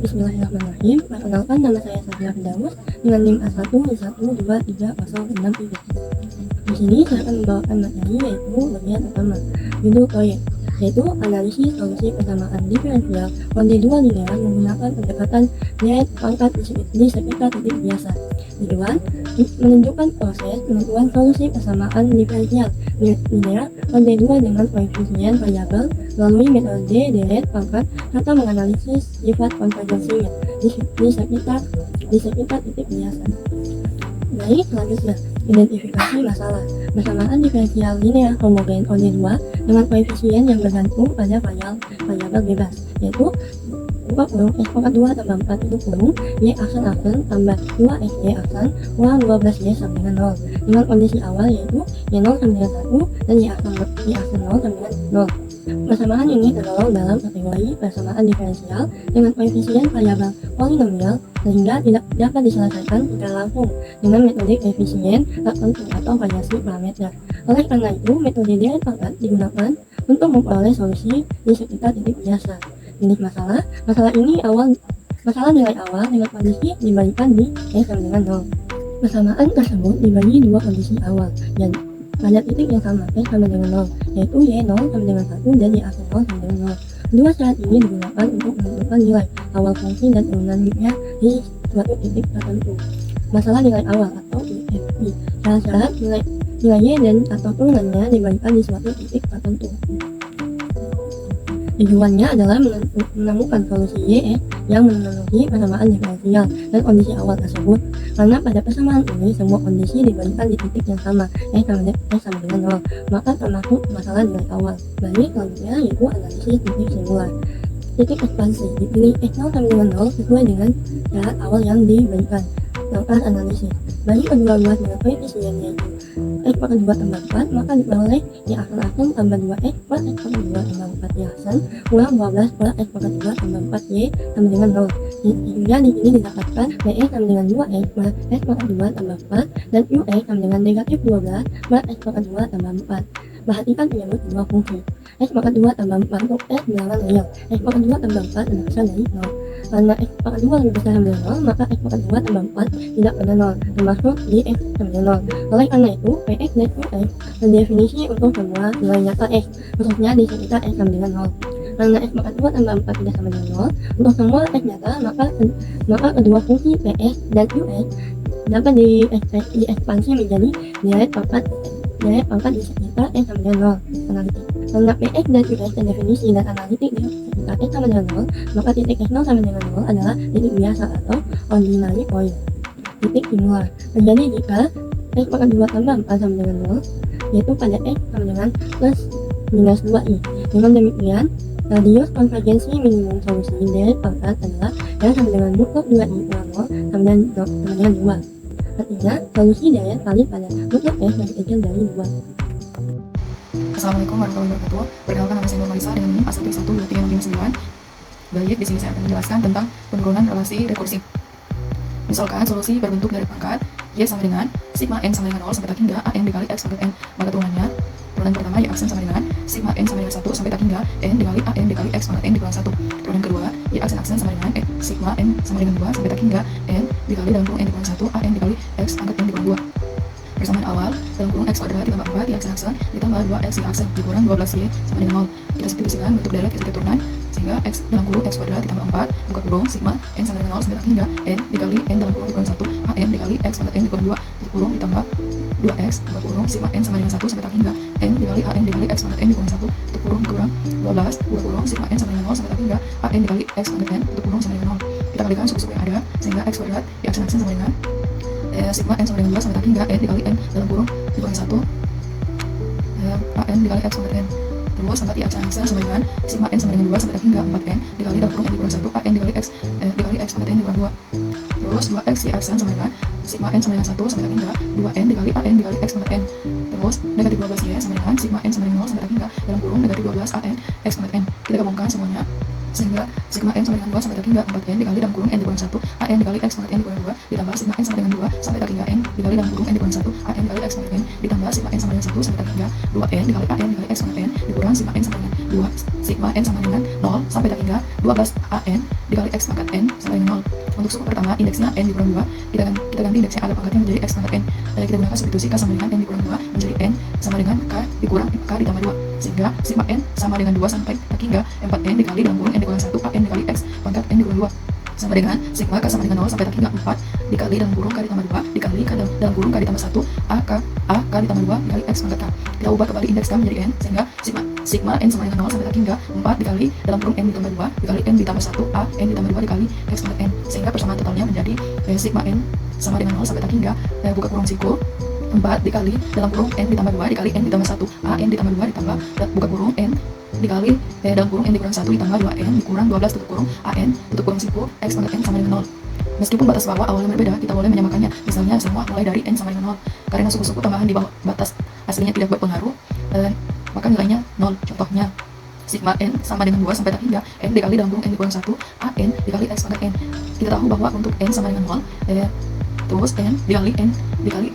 Bismillahirrahmanirrahim. Perkenalkan, nama saya Sabila Firdaus dengan NIM A1123063. Di sini saya akan membawakan materi yaitu bagian pertama, judul proyek, yaitu analisis solusi persamaan diferensial konti dua linear menggunakan pendekatan deret pangkat di sekitar titik biasa. Tujuan menunjukkan proses penentuan solusi persamaan diferensial linear konti dua dengan koefisien variabel melalui metode deret pangkat serta menganalisis sifat konvergensinya di sekitar titik biasa. Baik, selanjutnya identifikasi masalah. Persamaan diferensial linear homogen konti 2 dengan koefisien yang bergantung pada variabel bebas, yaitu buka kurung x pangkat 2 tambah 4 tutup kurung y aksen tambah 2x y aksen kurang 12y sama dengan 0 dengan kondisi awal yaitu y0 sama dengan 1 dan y aksen 0 sama dengan 0. Persamaan ini tergolong dalam kategori persamaan diferensial dengan koefisien variabel polinomial sehingga tidak dapat diselesaikan secara langsung dengan metode koefisien tertentu atau variasi parameter. Oleh karena itu, metode deret pangkat digunakan untuk memperoleh solusi di sekitar titik biasa. Jenis masalah nilai awal dengan kondisi diberikan di x sama dengan 0. Persamaan tersebut dibagi dua kondisi awal dan pada titik yang sama x sama dengan 0, yaitu y 0 sama dengan 1 dan y aksen 0 sama dengan 0. Dua syarat ini digunakan untuk menentukan nilai awal fungsi dan turunannya di suatu titik tertentu. Masalah nilai awal atau IFP. Syarat-syarat nilai y dan atau turunannya diberikan di suatu titik tertentu. Tujuannya adalah menemukan solusi y yang memenuhi persamaan diferensial dan kondisi awal tersebut. Karena pada persamaan ini semua kondisi diberikan di titik yang sama, x sama dengan 0, maka termasuk masalah nilai awal. Baik, selanjutnya yaitu analisis titik singular. Titik ekspansi dipilih x0 sama dengan 0 sesuai dengan syarat awal yang diberikan. Langkah analisis. Bagi kedua buah dengan koefisien yaitu x pangkat 2 tambah 4, maka diperoleh y aksen tambah 2x plus x pangkat 2 tambah 4 y aksen kurang 12 plus x pangkat 2 tambah 4y sama dengan 0. Hingga di sini didapatkan bx sama dengan 2x plus x pangkat 2 tambah 4 dan ux sama dengan negatif 12 plus x pangkat 2 tambah 4. Perhatikan penyebut dua fungsi. X pangkat 2 tambah 4 untuk x bilangan real. X pangkat 2 tambah 4 lebih besar dari 0. Karena x pangkat 2 lebih besar dari 0, maka x pangkat 2 tambah 4 tidak pada 0, termasuk di x sama dengan 0. Oleh karena itu, px dan ux berdefinisi untuk semua nilai nyata x, khususnya di sekitar x sama dengan 0. Karena x pangkat 2 tambah 4 tidak sama dengan 0, untuk semua x nyata, maka kedua fungsi px dan ux dapat diekspansi menjadi deret pangkat di sekitar x sama dengan 0 analitik. Karena px dan ux terdefinisi dan analitik di sekitar x sama dengan 0, maka titik x0 sama dengan 0 adalah titik biasa atau ordinary point. Titik singular terjadi jika x pangkat 2 tambah 4 sama dengan 0, yaitu pada x sama dengan plus minus 2i. Dengan demikian, radius konvergensi minimum solusi deret pangkat adalah yang sama dengan mutlak 2i kurang 0 sama dengan 2. Artinya, solusi deret valid pada mutlak x lebih kecil dari 2. Assalamualaikum warahmatullahi wabarakatuh. Perkenalkan, nama saya Nur Marisa dengan NIM A1133059. Baik, di sini saya akan menjelaskan tentang penurunan relasi rekursif. Misalkan solusi berbentuk dari pangkat y sama dengan sigma n sama dengan 0 sampai tak hingga an dikali x pangkat n, maka turunannya pertama y aksen sama dengan sigma n sama dengan 1 sampai tak hingga n dikali an dikali x pangkat n dikurang 1. Turunan kedua y aksen sama dengan sigma n sama dengan 2 sampai tak hingga n dikali dalam kurung n dikurang 1 an dikali x pangkat n dikurang 2. Persamaan awal dalam kurung x kuadrat ditambah 4 y aksen ditambah 2x y aksen dikurang 12y sama dengan 0. Kita substitusikan bentuk deret ketika turunan sehingga x dalam kurung x kuadrat ditambah 4 buka kurung sigma n sama dengan 0 sampai tak hingga n dikali n dalam kurung dikurang 1 an dikali x pangkat n dikurang 2 tutup kurung ditambah 2x buka kurung sigma n sama dengan 1 sampai tak hingga n dikali an dikali x pangkat n dikurang 1 tutup kurung dikurang 12 buka kurung sigma n sama dengan 0 sampai tak hingga an dikali x pangkat n tutup kurung sama dengan 0. Kita kalikan suku-suku yang ada sehingga x kuadrat y aksen sama dengan sigma n sama dengan 2 sampai tak hingga n dikali n dalam kurung dikurang 1 an dikali x pangkat n. Terus sampai y aksen sama dengan sigma n sama dengan 2 sampai tak hingga 4n dikali dalam kurung n dikurang 1 an dikali x pangkat n dikurang 2. Terus 2x y aksen sama dengan sigma n sama dengan 1 sampai tak hingga 2n dikali an dikali x pangkat n. Terus negatif 12y sama dengan sigma n sama dengan 0 sampai tak hingga dalam kurung negatif 12 an x pangkat n. Kita gabungkan semuanya sehingga sigma n sama dengan 2 sampai tak hingga 4n dikali dalam kurung n dikurangi 1 an dikali x pangkat n dikurangi 2 ditambah sigma n sama dengan 2 sampai tak hingga n dikali dalam kurung n dikurangi 1 an dikali x pangkat n ditambah sigma n sama dengan 1 sampai tak hingga 2n dikali an dikali x pangkat n dikurang sigma n sama dengan 2 sigma n sama dengan 0 sampai tak hingga 12 an dikali x pangkat n sama dengan 0. Untuk suku pertama indeksnya n dikurang 2, kita ganti indeksnya ada pangkatnya menjadi x pangkat n. Kita gunakan substitusi k sama dengan n dikurang 2 menjadi n sama dengan k dikurang k ditambah 2, sehingga sigma n sama dengan 2 sampai tak hingga 4n dikali dalam kurung n dikurangi 1 an dikali x pangkat n dikurang 2 sama dengan sigma k sama dengan 0 sampai tak hingga 4 dikali dalam kurung k ditambah 2 dikali k dalam kurung k ditambah 1 a k ditambah 2 dikali x pangkat k. Kita ubah kembali indeks k menjadi n, sehingga sigma n sama dengan 0 sampai tak hingga 4 dikali dalam kurung n ditambah 2 dikali n ditambah 1 a n ditambah 2 dikali x pangkat n, sehingga persamaan totalnya menjadi sigma n sama dengan 0 sampai tak hingga buka kurung siku 4 dikali dalam kurung n ditambah 2 dikali n ditambah 1 a n ditambah 2 ditambah buka kurung n dikali dalam kurung n dikurang 1 ditambah 2n dikurang 12 tutup kurung an tutup kurung siku x pangkat n sama dengan 0. Meskipun batas bawah awalnya berbeda, kita boleh menyamakannya. Misalnya semua mulai dari n sama dengan 0. Karena suku-suku tambahan di bawah batas aslinya tidak berpengaruh, maka nilainya 0. Contohnya sigma n sama dengan 2 sampai tak hingga n dikali dalam kurung n dikurang 1 an dikali x pangkat n. Kita tahu bahwa untuk n sama dengan 0, terus n dikali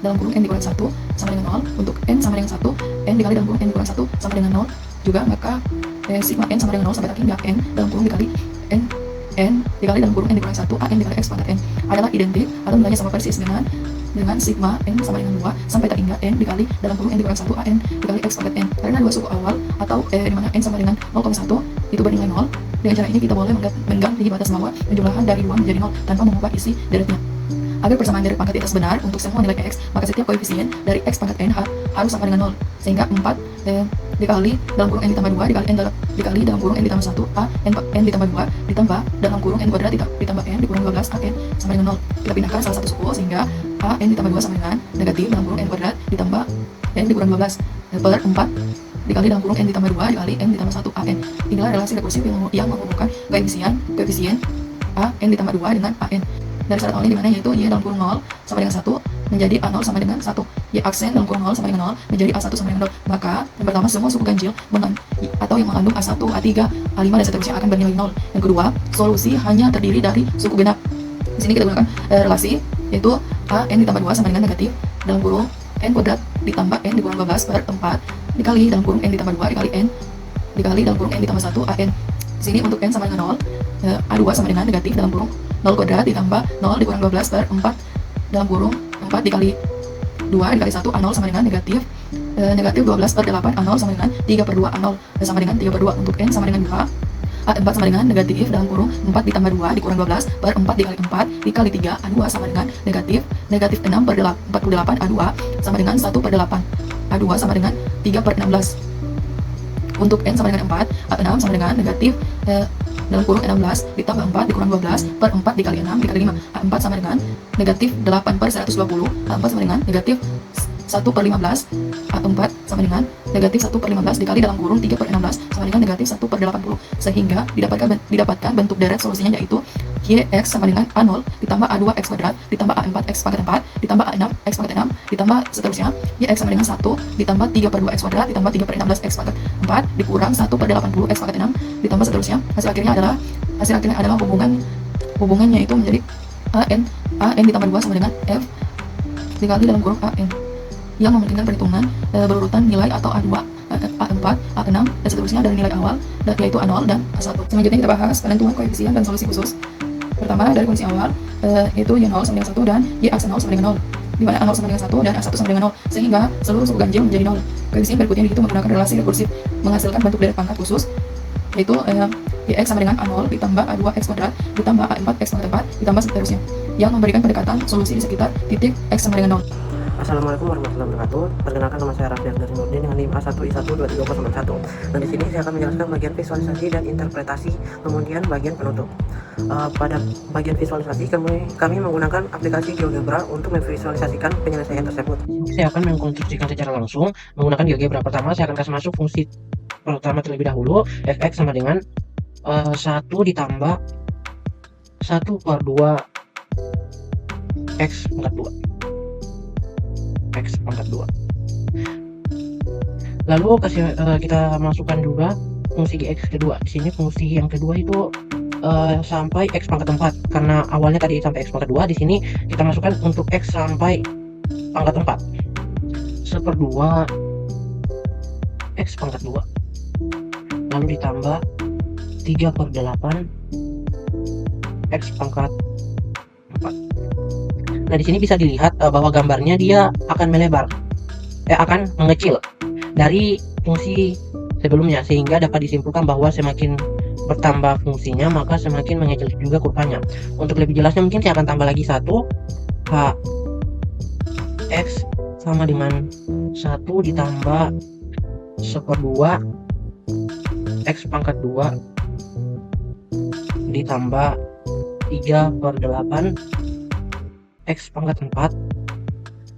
dalam kurung n dikurangi 1 sama dengan 0. Untuk n sama dengan 1, n dikali dalam kurung n dikurangi 1 sama dengan 0 juga, maka sigma n sama dengan 0 sampai tak hingga n dalam kurung dikali n dikali dalam kurung n dikurangi 1 an dikali x pangkat n adalah identik atau nilainya sama persis dengan sigma n sama dengan 2 sampai tak hingga n dikali dalam kurung n dikurangi 1 an dikali x pangkat n. Karena dua suku awal atau di mana n sama dengan 0,1 itu bernilai 0, dengan cara ini kita boleh mengganti batas bawah penjumlahan dari 2 menjadi 0 tanpa mengubah isi deretnya. Agar persamaan deret pangkat di atas benar untuk semua nilai x, maka setiap koefisien dari x pangkat n harus sama dengan 0, sehingga 4 dikali dalam kurung n ditambah 2 dikali dalam kurung n ditambah 1 a n ditambah 2 ditambah dalam kurung n kuadrat ditambah n dikurang 12 a n sama dengan 0. Kita pindahkan salah satu suku, sehingga a n ditambah 2 sama dengan negatif dalam kurung n kuadrat ditambah n dikurang 12 per 4 dikali dalam kurung n ditambah 2 dikali n ditambah 1 a n. Inilah relasi rekursif yang menghubungkan koefisien a n ditambah 2 dengan a n dari syarat awalnya, dimana yaitu y dalam kurung 0 sama dengan 1 menjadi a0 sama dengan 1, y aksen dalam kurung 0 sama dengan 0 menjadi a1 sama dengan 0. Maka yang pertama, semua suku ganjil atau yang mengandung a1, a3, a5 dan seterusnya akan bernilai 0. Yang kedua, solusi hanya terdiri dari suku genap. Di sini kita gunakan relasi yaitu a n ditambah 2 sama dengan negatif dalam kurung n kuadrat ditambah n dikurang 12 per 4 dikali dalam kurung n ditambah 2 dikali n dikali dalam kurung n ditambah 1 a n. Di sini untuk n sama dengan 0, a2 sama dengan negatif dalam kurung 0 kuadrat ditambah 0 dikurang 12 per 4 dalam kurung 4 dikali 2 dikali 1 a0 sama dengan negatif 12 per 8 a0 sama dengan 3 per 2 a0 sama dengan 3 per 2. Untuk n sama dengan 2, a4 sama dengan negatif dalam kurung 4 ditambah 2 dikurang 12 per 4 dikali 4 dikali 3 a2 sama dengan negatif 6 per 48 a2 sama dengan 1 per 8 a2 sama dengan 3 per 16. Untuk n sama dengan 4, a6 sama dengan negatif dalam kurung 16 ditambah 4 dikurang 12 per 4 dikali 6 dikali 5. A4 sama dengan negatif 8 per 120. A4 sama dengan negatif 1 per 15. A4 sama dengan negatif 1 per 15 dikali dalam kurung 3 per 16 sama dengan negatif 1 per 80. Sehingga didapatkan bentuk deret solusinya yaitu yx sama dengan a0 ditambah a2 x kuadrat ditambah a4 x pangkat 4 ditambah a6 x pangkat 6 ditambah seterusnya yx sama dengan 1 ditambah 3 per 2 x kuadrat ditambah 3 per 16 x pangkat 4 dikurang 1 per 80 x pangkat 6 ditambah seterusnya. Hasil akhirnya adalah hubungannya itu menjadi an ditambah 2 sama dengan f dikali dalam kurung an yang memungkinkan perhitungan berurutan nilai atau a2 A4, A6, dan seterusnya dari nilai awal, yaitu A0 dan A1. Selanjutnya kita bahas penentuan koefisien dan solusi khusus. Pertama, dari kondisi awal, yaitu Y0 sama dengan 1 dan Y aksen 0 sama dengan 0, di mana A0 sama dengan 1 dan A1 sama dengan 0, sehingga seluruh suku ganjil menjadi 0. Koefisien berikutnya dihitung menggunakan relasi rekursif, menghasilkan bentuk deret pangkat khusus, yaitu Yx sama dengan A0 ditambah A2 x kuadrat ditambah A4 x pangkat 4 ditambah seterusnya, yang memberikan pendekatan solusi di sekitar titik x sama dengan 0. Assalamualaikum warahmatullahi wabarakatuh. Perkenalkan, nama saya Raffi dari Nurdin dengan NIM A1I12301. Dan di sini saya akan menjelaskan bagian visualisasi dan interpretasi, kemudian bagian penutup. Pada bagian visualisasi kami menggunakan aplikasi GeoGebra untuk memvisualisasikan penyelesaian tersebut. Saya akan mengkonstruksikan secara langsung menggunakan GeoGebra. Pertama, saya akan kasih masuk fungsi pertama terlebih dahulu, fx sama dengan 1 ditambah 1 per 2 x pangkat 2 x pangkat 2. Lalu kita masukkan juga fungsi X kedua. Di sini fungsi yang kedua itu sampai X pangkat 4, karena awalnya tadi sampai X pangkat 2, di sini kita masukkan untuk X sampai pangkat 4. 1/2 X pangkat 2 lalu ditambah 3/8 X pangkat 4. Nah, di sini bisa dilihat bahwa gambarnya dia akan akan mengecil dari fungsi sebelumnya, sehingga dapat disimpulkan bahwa semakin bertambah fungsinya maka semakin mengecil juga kurvanya. Untuk lebih jelasnya mungkin saya akan tambah lagi 1, H X sama dengan 1 ditambah 1/2 X pangkat 2 ditambah 3/8 X pangkat 4.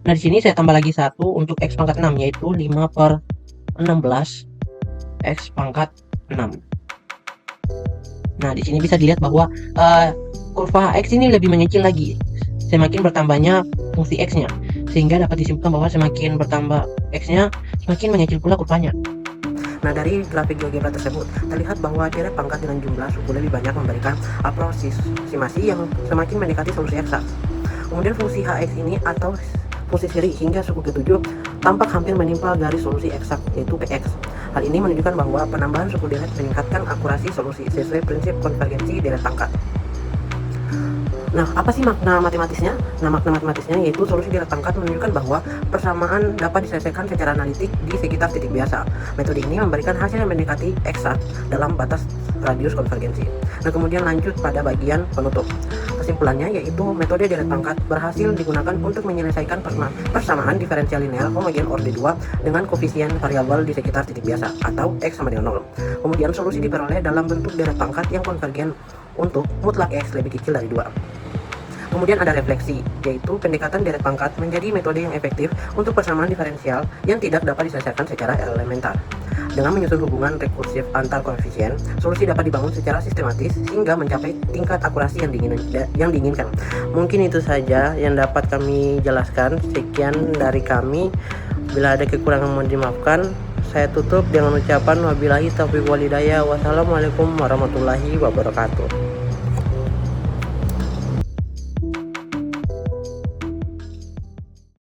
Nah, di sini saya tambah lagi 1 untuk X pangkat 6, yaitu 5/16 X pangkat 6. Nah, di sini bisa dilihat bahwa kurva X ini lebih mengecil lagi semakin bertambahnya fungsi X-nya, sehingga dapat disimpulkan bahwa semakin bertambah X-nya semakin mengecil pula kurvanya. Nah, dari grafik GeoGebra tersebut terlihat bahwa deret pangkat dengan jumlah suku lebih banyak memberikan aproksimasi yang semakin mendekati solusi eksak. Kemudian fungsi HX ini atau fungsi seri hingga suku ke-7 tampak hampir menimpa garis solusi eksak, yaitu PX. Hal ini menunjukkan bahwa penambahan suku deret meningkatkan akurasi solusi sesuai prinsip konvergensi deret pangkat. Nah, apa sih makna matematisnya? Nah, makna matematisnya yaitu solusi deret pangkat menunjukkan bahwa persamaan dapat diselesaikan secara analitik di sekitar titik biasa. Metode ini memberikan hasil yang mendekati eksak dalam batas radius konvergensi. Nah, kemudian lanjut pada bagian penutup. Kesimpulannya yaitu metode deret pangkat berhasil digunakan untuk menyelesaikan persamaan diferensial linear homogen orde 2 dengan koefisien variabel di sekitar titik biasa atau X sama dengan 0. Kemudian solusi diperoleh dalam bentuk deret pangkat yang konvergen untuk mutlak X lebih kecil dari 2. Kemudian ada refleksi, yaitu pendekatan deret pangkat menjadi metode yang efektif untuk persamaan diferensial yang tidak dapat diselesaikan secara elementar. Dengan menyusun hubungan rekursif antar koefisien, solusi dapat dibangun secara sistematis hingga mencapai tingkat akurasi yang diinginkan. Mungkin itu saja yang dapat kami jelaskan. Sekian dari kami. Bila ada kekurangan mohon dimaafkan. Saya tutup dengan ucapan wabillahi taufiq wal hidayah. Wassalamualaikum warahmatullahi wabarakatuh.